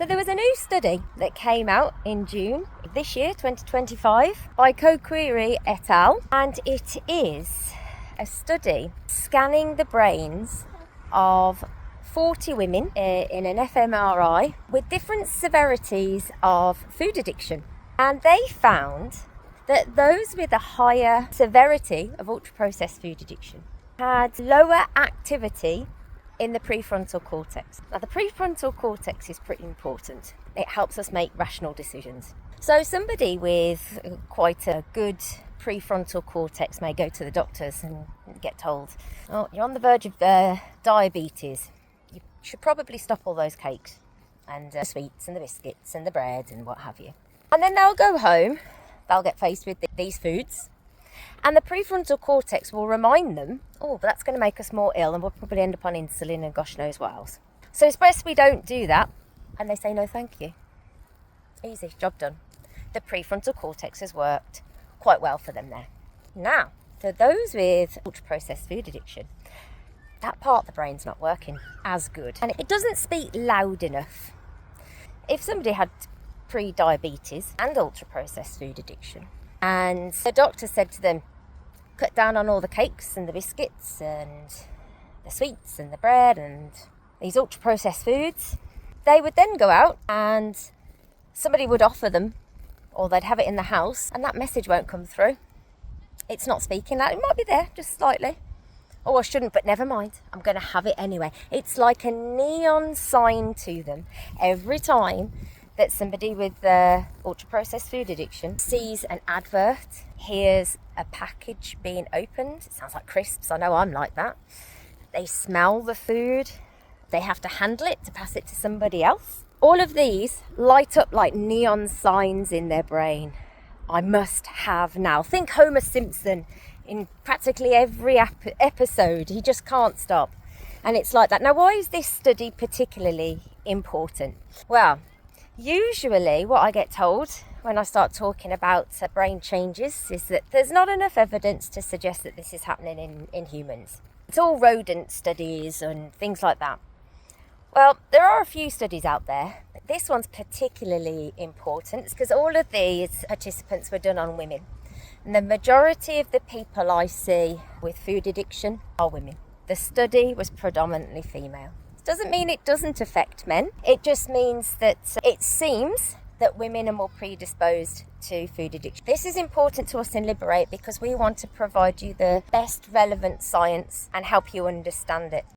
So there was a new study that came out in June this year, 2025, by Kokwiri et al. And it is a study scanning the brains of 40 women in an fMRI with different severities of food addiction. And they found that those with a higher severity of ultra-processed food addiction had lower activity in the prefrontal cortex. Now, the prefrontal cortex is pretty important. It helps us make rational decisions. So somebody with quite a good prefrontal cortex may go to the doctors and get told, oh, you're on the verge of diabetes. You should probably stop all those cakes and the sweets and the biscuits and the bread and what have you. And then they'll go home, they'll get faced with these foods, and the prefrontal cortex will remind them, oh, but that's going to make us more ill and we'll probably end up on insulin and gosh knows what else. So it's best we don't do that. And they say, no, thank you. Easy, job done. The prefrontal cortex has worked quite well for them there. Now, for those with ultra-processed food addiction, that part of the brain's not working as good. And it doesn't speak loud enough. If somebody had pre-diabetes and ultra-processed food addiction, and the doctor said to them, cut down on all the cakes and the biscuits and the sweets and the bread and these ultra-processed foods, they would then go out and somebody would offer them, or they'd have it in the house, and that message won't come through. It's not speaking loud. It might be there, just slightly. Oh, I shouldn't, but never mind. I'm going to have it anyway. It's like a neon sign to them every time that somebody with ultra-processed food addiction sees an advert, hears a package being opened. It sounds like crisps. I know I'm like that. They smell the food. They have to handle it to pass it to somebody else. All of these light up like neon signs in their brain. I must have now. Think Homer Simpson in practically every episode. He just can't stop. And it's like that. Now, why is this study particularly important? Well, usually what I get told when I start talking about brain changes is that there's not enough evidence to suggest that this is happening in humans. It's all rodent studies and things like that. Well, there are a few studies out there, but this one's particularly important because all of these participants were done on women. And the majority of the people I see with food addiction are women. The study was predominantly female. Doesn't mean it doesn't affect men. It just means that it seems that women are more predisposed to food addiction. This is important to us in Liberate because we want to provide you the best relevant science and help you understand it.